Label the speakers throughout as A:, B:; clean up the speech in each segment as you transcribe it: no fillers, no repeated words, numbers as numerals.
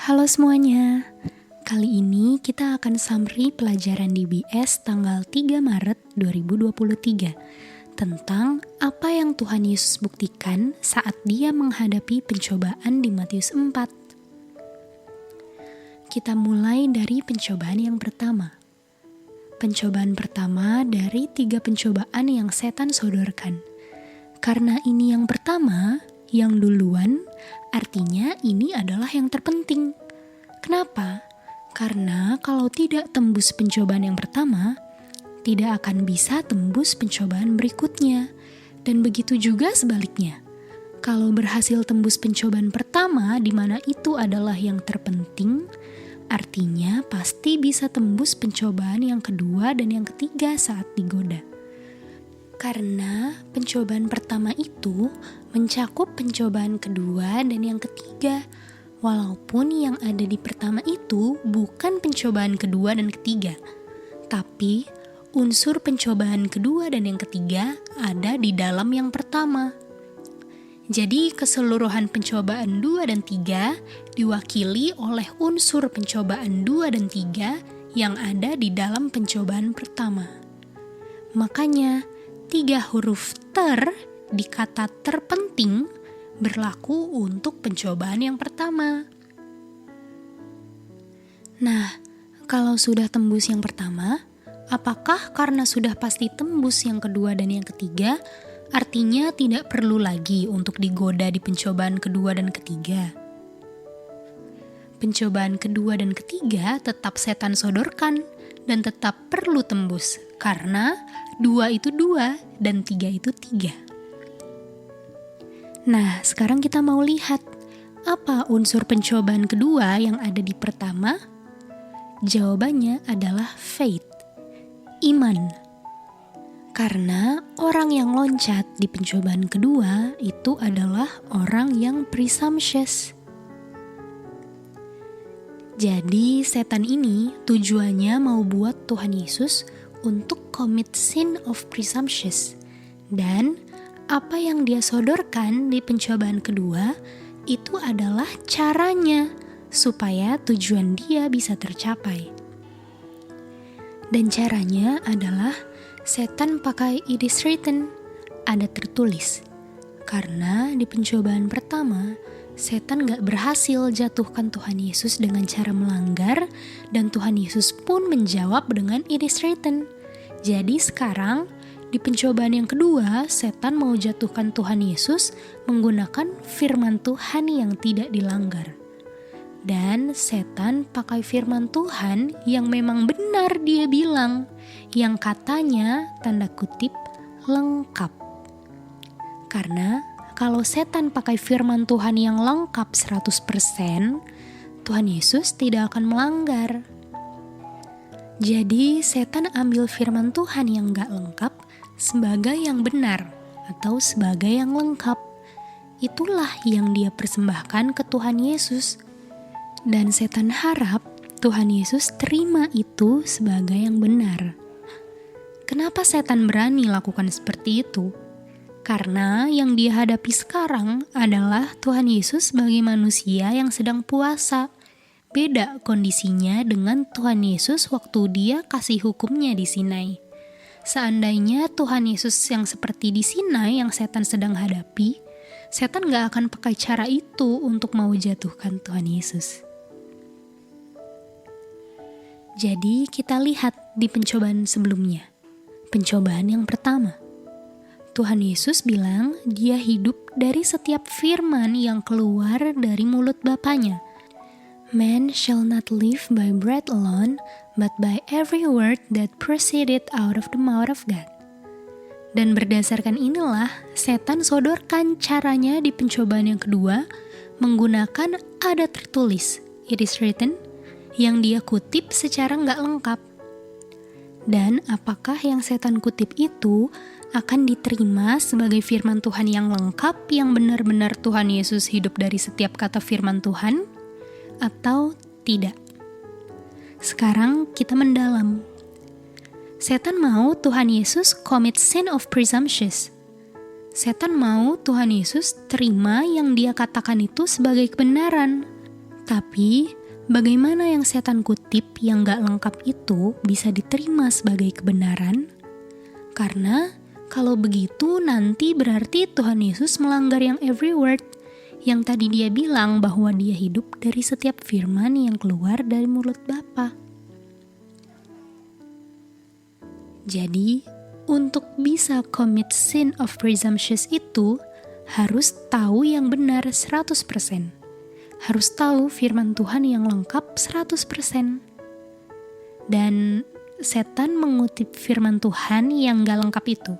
A: Halo semuanya, kali ini kita akan summary pelajaran DBS tanggal 3 Maret 2023 tentang apa yang Tuhan Yesus buktikan saat dia menghadapi pencobaan di Matius 4. Kita mulai dari pencobaan yang pertama. Pencobaan pertama dari 3 pencobaan yang setan sodorkan. Karena ini yang pertama, yang duluan, artinya ini adalah yang terpenting. Kenapa? Karena kalau tidak tembus pencobaan yang pertama, tidak akan bisa tembus pencobaan berikutnya. Dan begitu juga sebaliknya. Kalau berhasil tembus pencobaan pertama, di mana itu adalah yang terpenting, artinya pasti bisa tembus pencobaan yang kedua dan yang ketiga saat digoda. Karena pencobaan pertama itu mencakup pencobaan kedua dan yang ketiga, walaupun yang ada di pertama itu bukan pencobaan kedua dan ketiga, tapi unsur pencobaan kedua dan yang ketiga ada di dalam yang pertama. Jadi keseluruhan pencobaan 2 dan 3 diwakili oleh unsur pencobaan 2 dan 3 yang ada di dalam pencobaan pertama. Makanya 3 huruf di kata terpenting berlaku untuk pencobaan yang pertama. Nah, kalau sudah tembus yang pertama, apakah karena sudah pasti tembus yang kedua dan yang ketiga, artinya tidak perlu lagi untuk digoda di pencobaan kedua dan ketiga? Pencobaan kedua dan ketiga tetap setan sodorkan dan tetap perlu tembus, karena 2 itu 2 dan 3 itu 3. Nah, sekarang kita mau lihat apa unsur pencobaan kedua yang ada di pertama? Jawabannya adalah faith, iman. Karena orang yang loncat di pencobaan kedua itu adalah orang yang presumptuous. Jadi setan ini tujuannya mau buat Tuhan Yesus untuk commit sin of presumptuous. Dan apa yang dia sodorkan di pencobaan kedua itu adalah caranya supaya tujuan dia bisa tercapai. Dan caranya adalah setan pakai it is written, ada tertulis. Karena di pencobaan pertama, setan gak berhasil jatuhkan Tuhan Yesus dengan cara melanggar, dan Tuhan Yesus pun menjawab dengan it is written. Jadi sekarang di pencobaan yang kedua, setan mau jatuhkan Tuhan Yesus menggunakan firman Tuhan yang tidak dilanggar. Dan setan pakai firman Tuhan yang memang benar dia bilang, yang katanya tanda kutip lengkap. Karena kalau setan pakai firman Tuhan yang lengkap 100%, Tuhan Yesus tidak akan melanggar. Jadi setan ambil firman Tuhan yang gak lengkap sebagai yang benar atau sebagai yang lengkap. Itulah yang dia persembahkan ke Tuhan Yesus. Dan setan harap Tuhan Yesus terima itu sebagai yang benar. Kenapa setan berani lakukan seperti itu? Karena yang dia hadapi sekarang adalah Tuhan Yesus sebagai manusia yang sedang puasa. Beda kondisinya dengan Tuhan Yesus waktu dia kasih hukumnya di Sinai. Seandainya Tuhan Yesus yang seperti di Sinai yang setan sedang hadapi, setan gak akan pakai cara itu untuk mau jatuhkan Tuhan Yesus. Jadi kita lihat di pencobaan sebelumnya. Pencobaan yang pertama. Tuhan Yesus bilang dia hidup dari setiap firman yang keluar dari mulut Bapanya. Man shall not live by bread alone, but by every word that proceeded out of the mouth of God. Dan berdasarkan inilah, setan sodorkan caranya di pencobaan yang kedua menggunakan ada tertulis, it is written, yang dia kutip secara nggak lengkap. Dan apakah yang setan kutip itu akan diterima sebagai firman Tuhan yang lengkap yang benar-benar Tuhan Yesus hidup dari setiap kata firman Tuhan? Atau tidak? Sekarang kita mendalam. Setan mau Tuhan Yesus commit sin of presumptuous. Setan mau Tuhan Yesus terima yang dia katakan itu sebagai kebenaran. Tapi, bagaimana yang setan kutip yang gak lengkap itu bisa diterima sebagai kebenaran? Karena kalau begitu nanti berarti Tuhan Yesus melanggar yang every word, yang tadi dia bilang bahwa dia hidup dari setiap firman yang keluar dari mulut Bapa. Jadi, untuk bisa commit sin of presumption itu, harus tahu yang benar 100%. Harus tahu firman Tuhan yang lengkap 100%. Dan setan mengutip firman Tuhan yang gak lengkap itu.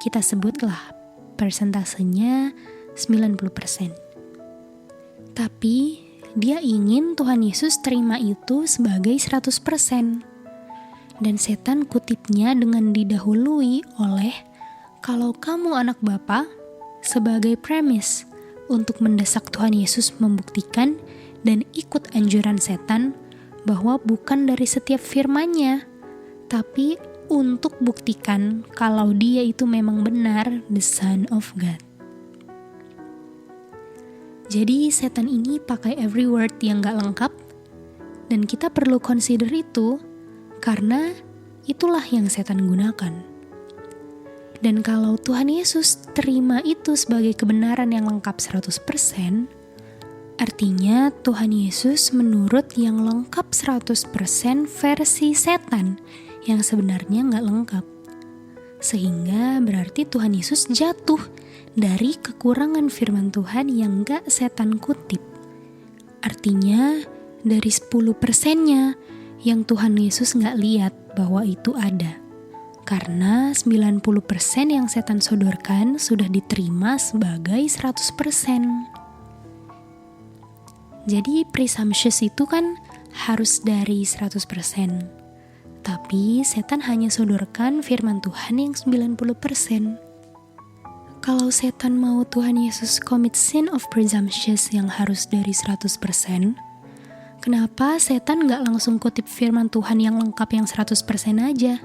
A: Kita sebutlah persentasenya 90%. Tapi dia ingin Tuhan Yesus terima itu sebagai 100%. Dan setan kutipnya dengan didahului oleh kalau kamu anak Bapa sebagai premis untuk mendesak Tuhan Yesus membuktikan dan ikut anjuran setan bahwa bukan dari setiap firman-Nya, tapi untuk buktikan kalau dia itu memang benar the Son of God. Jadi setan ini pakai every word yang gak lengkap, dan kita perlu consider itu karena itulah yang setan gunakan. Dan kalau Tuhan Yesus terima itu sebagai kebenaran yang lengkap 100%, artinya Tuhan Yesus menurut yang lengkap 100% versi setan yang sebenarnya nggak lengkap. Sehingga berarti Tuhan Yesus jatuh dari kekurangan firman Tuhan yang nggak setan kutip. Artinya dari 10%-nya yang Tuhan Yesus nggak lihat bahwa itu ada. Karena 90% yang setan sodorkan sudah diterima sebagai 100%. Jadi presumptuous itu kan harus dari 100%. Tapi setan hanya sodorkan firman Tuhan yang 90%. Kalau setan mau Tuhan Yesus commit sin of presumptuous yang harus dari 100%, kenapa setan gak langsung kutip firman Tuhan yang lengkap yang 100% aja?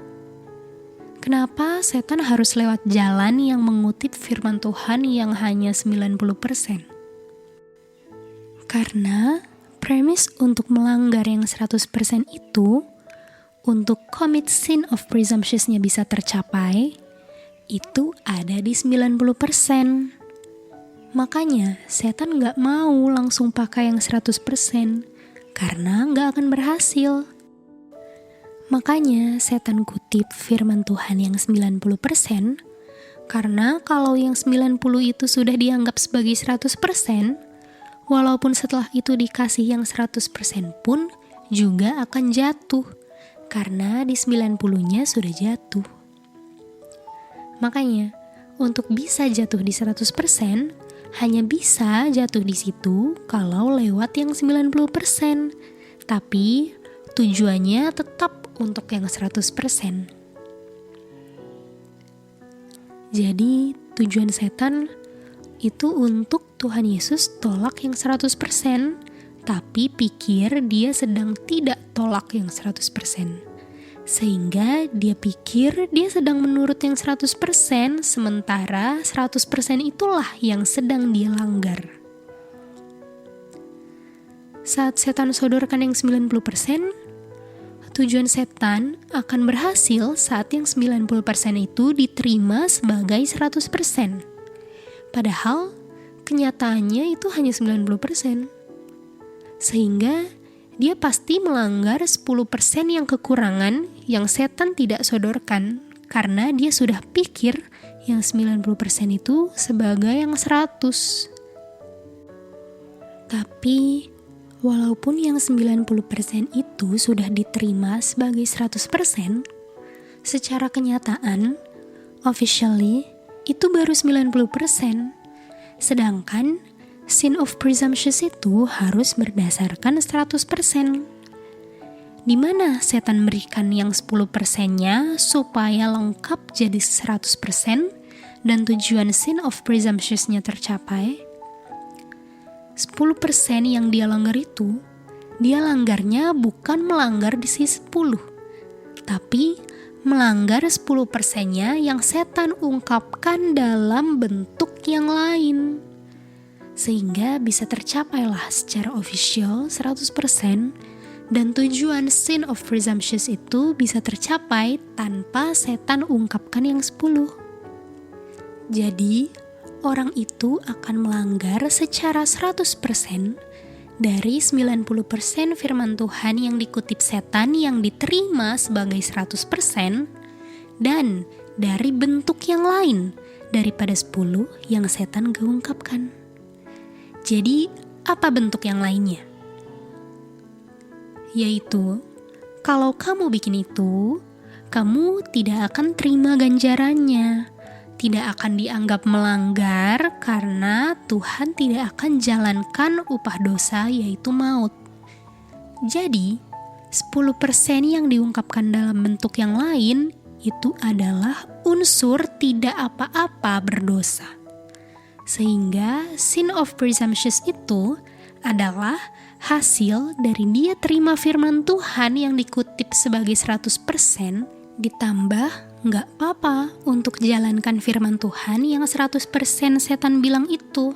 A: Kenapa setan harus lewat jalan yang mengutip firman Tuhan yang hanya 90%? Karena premis untuk melanggar yang 100% itu, untuk commit sin of presumptuous-nya bisa tercapai, itu ada di 90%. Makanya setan gak mau langsung pakai yang 100%, karena gak akan berhasil. Makanya setan kutip firman Tuhan yang 90%, karena kalau yang 90 itu sudah dianggap sebagai 100%, walaupun setelah itu dikasih yang 100% pun juga akan jatuh, karena di 90-nya sudah jatuh. Makanya, untuk bisa jatuh di 100%, hanya bisa jatuh di situ kalau lewat yang 90%, tapi tujuannya tetap untuk yang 100%. Jadi tujuan setan itu untuk Tuhan Yesus tolak yang 100%, tapi pikir dia sedang tidak tolak yang 100%. Sehingga dia pikir dia sedang menurut yang 100%, sementara 100% itulah yang sedang dia langgar. Saat setan sodorkan yang 90%, tujuan setan akan berhasil saat yang 90% itu diterima sebagai 100%. Padahal kenyataannya itu hanya 90%. Sehingga dia pasti melanggar 10% yang kekurangan yang setan tidak sodorkan, karena dia sudah pikir yang 90% itu sebagai yang 100. Tapi walaupun yang 90% itu sudah diterima sebagai 100%, secara kenyataan, officially, itu baru 90%. Sedangkan, sin of presumptuous itu harus berdasarkan 100%. Di mana setan berikan yang 10%-nya supaya lengkap jadi 100% dan tujuan sin of presumptuous-nya tercapai? 10% yang dia langgar itu, dia langgarnya bukan melanggar di sisi 10, tapi melanggar 10%-nya yang setan ungkapkan dalam bentuk yang lain. Sehingga bisa tercapailah secara official 100%, dan tujuan sin of presumptuous itu bisa tercapai tanpa setan ungkapkan yang 10. Jadi, orang itu akan melanggar secara 100% dari 90% firman Tuhan yang dikutip setan yang diterima sebagai 100%, dan dari bentuk yang lain daripada 10 yang setan gak ungkapkan. Jadi, apa bentuk yang lainnya? Yaitu, kalau kamu bikin itu, kamu tidak akan terima ganjarannya, tidak akan dianggap melanggar karena Tuhan tidak akan jalankan upah dosa yaitu maut. Jadi, 10% yang diungkapkan dalam bentuk yang lain itu adalah unsur tidak apa-apa berdosa. Sehingga sin of presumptuous itu adalah hasil dari dia terima firman Tuhan yang dikutip sebagai 100% ditambah gak apa-apa untuk jalankan firman Tuhan yang 100% setan bilang itu.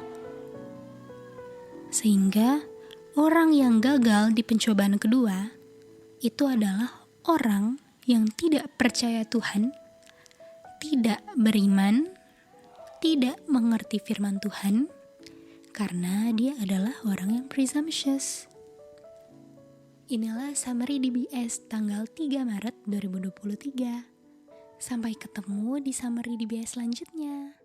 A: Sehingga orang yang gagal di pencobaan kedua itu adalah orang yang tidak percaya Tuhan, tidak beriman, tidak mengerti firman Tuhan, karena dia adalah orang yang presumptuous. Inilah summary DBS tanggal 3 Maret 2023. Sampai ketemu di summary DBS selanjutnya.